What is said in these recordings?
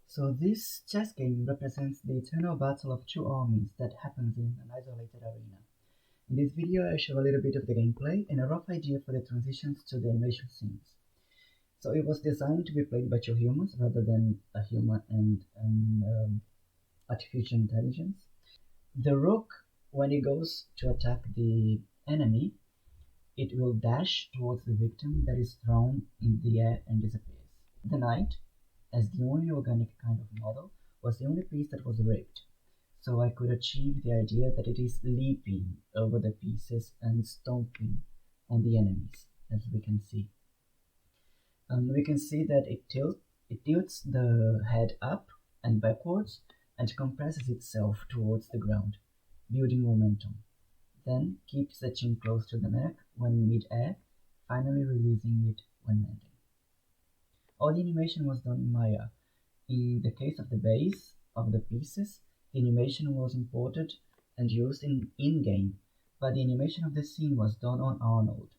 So this chess game represents the eternal battle of two armies that happens in an isolated arena. In this video I show a little bit of the gameplay and a rough idea for the transitions to the animation scenes. So it was designed to be played by two humans rather than a human and an artificial intelligence. The rook, when it goes to attack the enemy, it will dash towards the victim that is thrown in the air and disappears. The knight, as the only organic kind of model, was the only piece that was rigged, so I could achieve the idea that it is leaping over the pieces and stomping on the enemies, as we can see. We can see that it tilts the head up and backwards and compresses itself towards the ground, building momentum. Then keeps the chin close to the neck when mid-air, finally releasing it when landing. All the animation was done in Maya. In the case of the base of the pieces, the animation was imported and used in-game, but the animation of the scene was done on Arnold.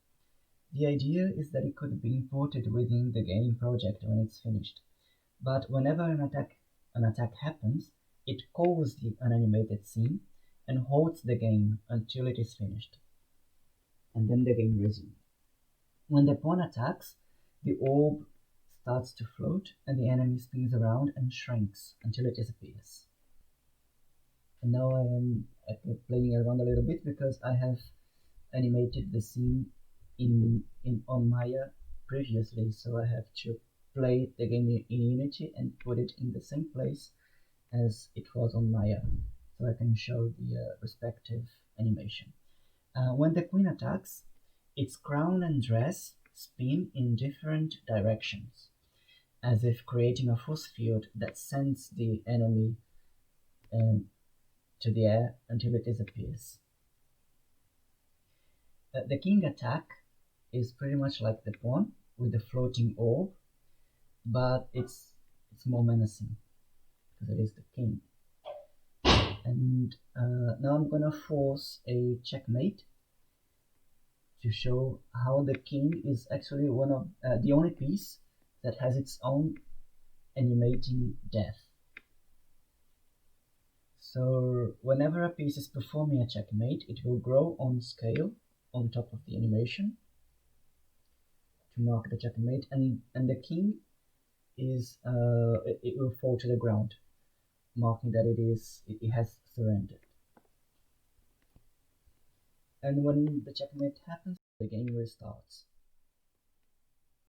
The idea is that it could be imported within the game project when it's finished, but whenever an attack happens, it calls the unanimated scene and holds the game until it is finished, and then the game resumes. When the pawn attacks, the orb starts to float and the enemy spins around and shrinks until it disappears. And now I am playing around a little bit because I have animated the scene on Maya previously, so I have to play the game in Unity and put it in the same place as it was on Maya, so I can show the respective animation. When the queen attacks, its crown and dress spin in different directions, as if creating a force field that sends the enemy to the air until it disappears. The king attack is pretty much like the pawn with the floating orb, but it's more menacing because it is the king. And now I'm gonna force a checkmate to show how the king is actually one of the only piece that has its own animating death. So whenever a piece is performing a checkmate, it will grow on scale on top of the animation to mark the checkmate, and the king is it will fall to the ground, marking that it has surrendered. And when the checkmate happens, the game restarts.